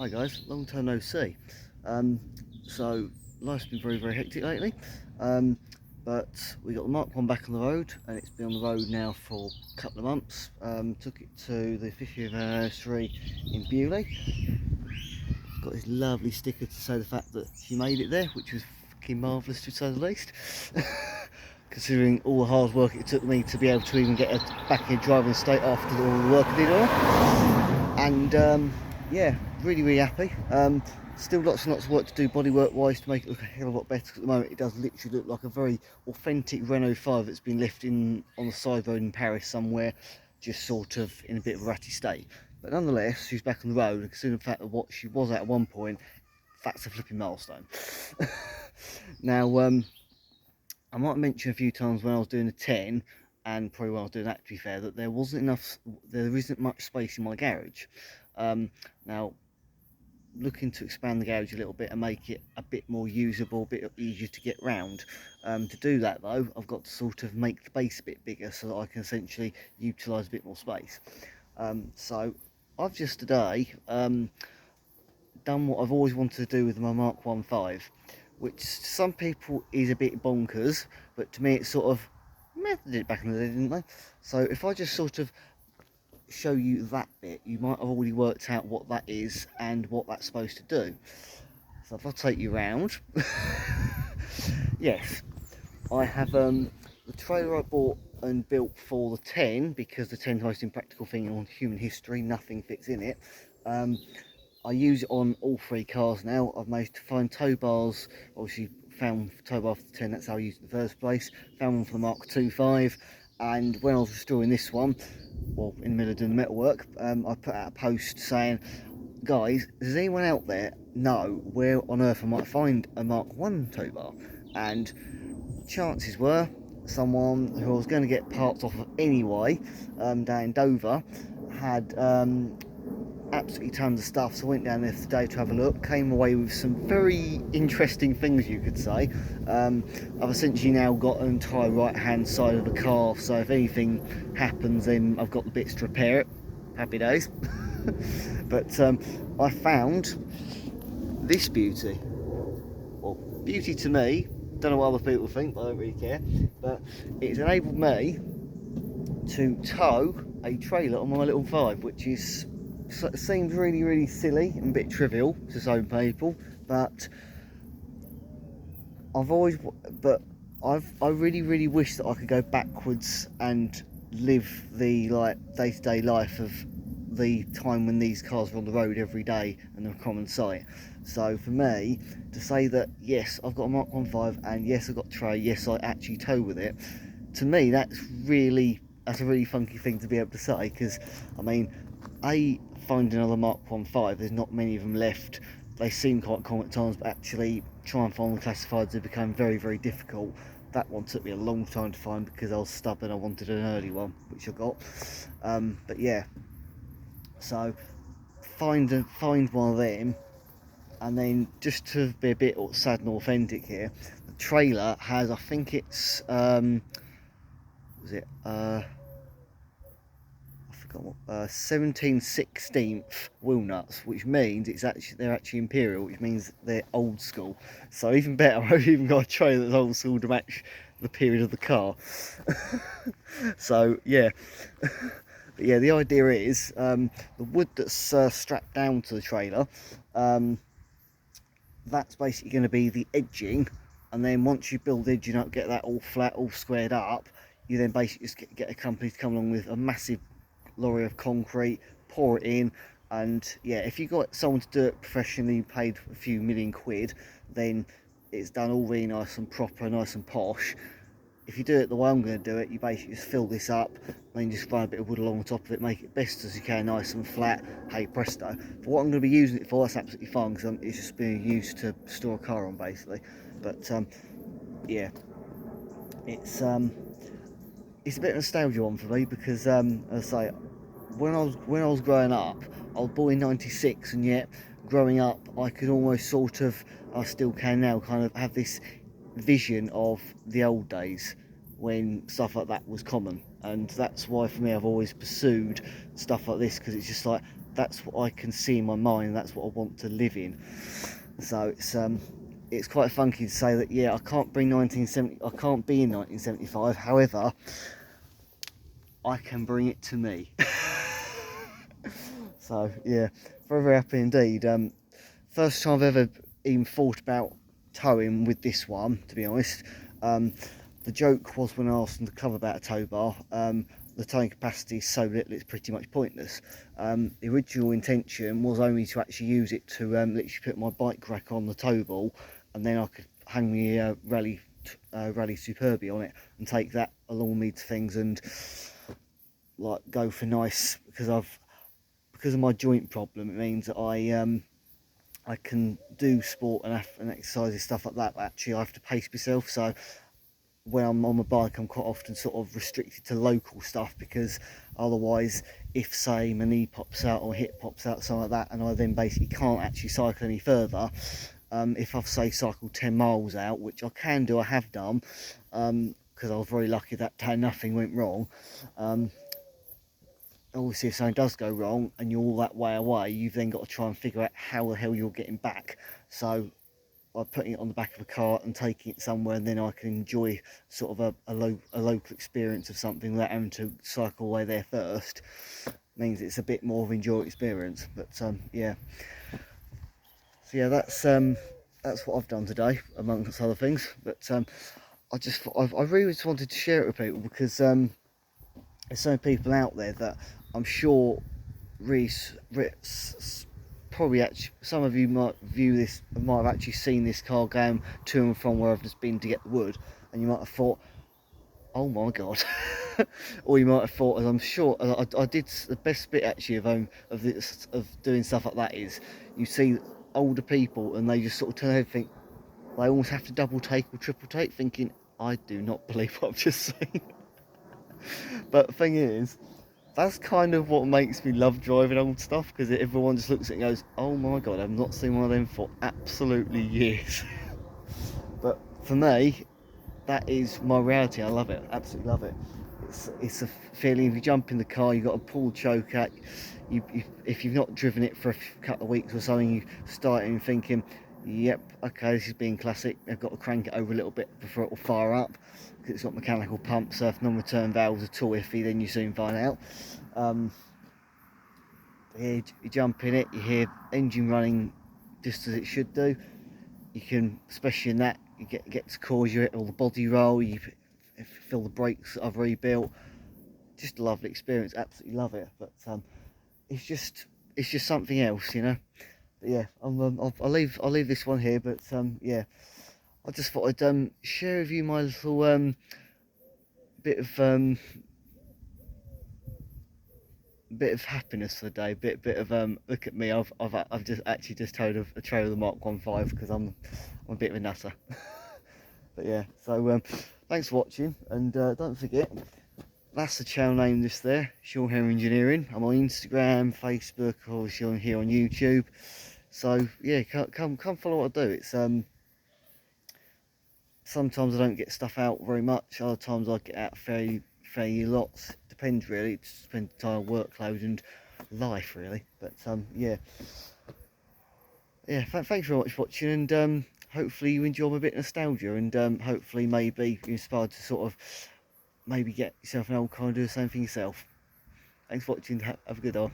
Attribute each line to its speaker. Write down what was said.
Speaker 1: Hi guys, long time no see. So life's been very hectic lately, um, but we got the Mk1 back on the road, and it's been on the road now for a couple of months. Took it to the 50th anniversary in Bewley. Got this lovely sticker to say the fact that she made it there, which was fucking marvellous to say the least. Considering all the hard work it took me to be able to even get her back in driving state after all the work I did on her. And yeah, really happy. Still lots and lots of work to do bodywork wise to make it look a hell of a lot better. At the moment it does literally look like a very authentic Renault 5 that's been left in on the side road in Paris somewhere, just sort of in a bit of a ratty state. But nonetheless, she's back on the road, and considering the fact that what she was at one point, that's a flipping milestone. Now, I might mention a few times when I was doing a 10, and probably when I was doing that, to be fair, that there isn't much space in my garage. Now, looking to expand the garage a little bit and make it a bit more usable, a bit easier to get round. To do that though, I've got to sort of make the base a bit bigger so that I can essentially utilise a bit more space. So I've just today done what I've always wanted to do with my Mk1 5, which to some people is a bit bonkers, but to me it's sort of, they did it back in the day, didn't they? So if I just sort of show you that bit, you might have already worked out what that is and what that's supposed to do. So if I take you round, yes, I have the trailer I bought and built for the 10, because the 10 is the most impractical thing in human history, nothing fits in it. I use it on all three cars now. I've managed to find tow bars, obviously found tow bar for the 10, that's how I used it in the first place, found one for the Mk2 5, and when I was restoring this one, well, in the middle of doing the metalwork, I put out a post saying, guys, does anyone out there know where on earth I might find a Mk1 tow bar? And chances were someone who I was going to get parts off of anyway, down in Dover, had absolutely tons of stuff. So I went down there today to have a look, came away with some very interesting things, you could say. I've essentially now got an entire right hand side of the car, so if anything happens then I've got the bits to repair it. Happy days. But I found this beauty. Well, beauty to me, don't know what other people think, but I don't really care, but it's enabled me to tow a trailer on my little 5, which is, seems really silly and a bit trivial to some people, but I really wish that I could go backwards and live the day-to-day life of the time when these cars were on the road every day and a common sight. So for me to say that yes, I've got a Mk1 5 and yes, I've got a tray, yes, I actually tow with it, to me that's a really funky thing to be able to say, because I mean, finding another Mk1 5, there's not many of them left. They seem quite common at times, but actually try and find the classifieds have become very difficult. That one took me a long time to find because I was stubborn. I wanted an early one, which I got. But yeah, so find one of them, and then just to be a bit sad and authentic here, the trailer has, I think it's was it 17/16 wheel nuts, which means they're actually imperial, which means they're old school. So even better, I've even got a trailer that's old school to match the period of the car. So yeah. But yeah, the idea is the wood that's strapped down to the trailer, that's basically going to be the edging, and then once you build the edging up, get that all flat, all squared up, you then basically just get a company to come along with a massive lorry of concrete, pour it in, and yeah, if you got someone to do it professionally, paid a few million quid, then it's done all really nice and proper, nice and posh. If you do it the way I'm going to do it, you basically just fill this up, then just run a bit of wood along the top of it, make it best as you can, nice and flat, hey presto. For what I'm going to be using it for, that's absolutely fine, because it's just being used to store a car on basically. But yeah, it's a bit of a nostalgia one for me, because as I say, when I was growing up, I was born in '96, and yet growing up I could almost sort of, I still can now, kind of have this vision of the old days when stuff like that was common. And that's why for me I've always pursued stuff like this, because it's just like, that's what I can see in my mind. That's what I want to live in. So it's quite funky to say that, yeah, I can't bring 1970. I can't be in 1975. However, I can bring it to me. So yeah, very very happy indeed. First time I've ever even thought about towing with this one, to be honest. Um, the joke was when I asked them to cover about a tow bar. The towing capacity is so little it's pretty much pointless. The original intention was only to actually use it to literally put my bike rack on the tow ball, and then I could hang the rally Superbia on it and take that along with me to things, and like go for nice, because of my joint problem. It means that I can do sport and exercise and stuff like that, but actually I have to pace myself. So when I'm on my bike, I'm quite often sort of restricted to local stuff, because otherwise, if say my knee pops out or hip pops out, something like that, and I then basically can't actually cycle any further, if I've say cycled 10 miles out, which I can do, I have done, because I was very lucky that day nothing went wrong. Obviously, if something does go wrong and you're all that way away, you've then got to try and figure out how the hell you're getting back. So by putting it on the back of a cart and taking it somewhere, and then I can enjoy sort of a local experience of something without having to cycle away there first, means it's a bit more of an enjoy experience. But yeah, so yeah, that's what I've done today, amongst other things. But I really just wanted to share it with people, because there's so many people out there that I'm sure probably actually, some of you might have actually seen this car going to and from where I've just been to get the wood, and you might have thought, oh my god. Or you might have thought, as I'm sure I did, the best bit actually of doing stuff like that is you see older people and they just sort of turn and think, they almost have to double take or triple take, thinking, I do not believe what I've just seen. But the thing is, that's kind of what makes me love driving old stuff, because everyone just looks at it and goes, oh my god, I've not seen one of them for absolutely years. But for me, that is my reality. I love it, absolutely love it. It's a feeling. If you jump in the car, you've got a pull choke at if you've not driven it for a couple of weeks or something, you start in thinking, yep, okay, this is being classic. I've got to crank it over a little bit before it will fire up, because it's got mechanical pumps, so if non-return valves are too iffy, then you soon find out. You jump in it, you hear engine running just as it should do. You can, especially in that, you get to cause you all the body roll, you feel the brakes that I've rebuilt. Just a lovely experience, absolutely love it. But it's just something else, you know. But yeah, I'll leave this one here. But yeah, I just thought I'd share with you my little bit of happiness for the day. Bit of look at me. I've just actually just towed a trailer of the Mk1 5, because I'm a bit of a nutter. But yeah, so thanks for watching, and don't forget, that's the channel name just there, Sean Henry Engineering. I'm on Instagram, Facebook, obviously on here on YouTube. So yeah, come follow what I do. It's sometimes I don't get stuff out very much, other times I get out fairly lots. Depends really, it just depends on workload and life really. But yeah, thanks very much for watching, and hopefully you enjoy my bit of nostalgia, and hopefully maybe you're inspired to sort of maybe get yourself an old car and do the same thing yourself. Thanks for watching, have a good one.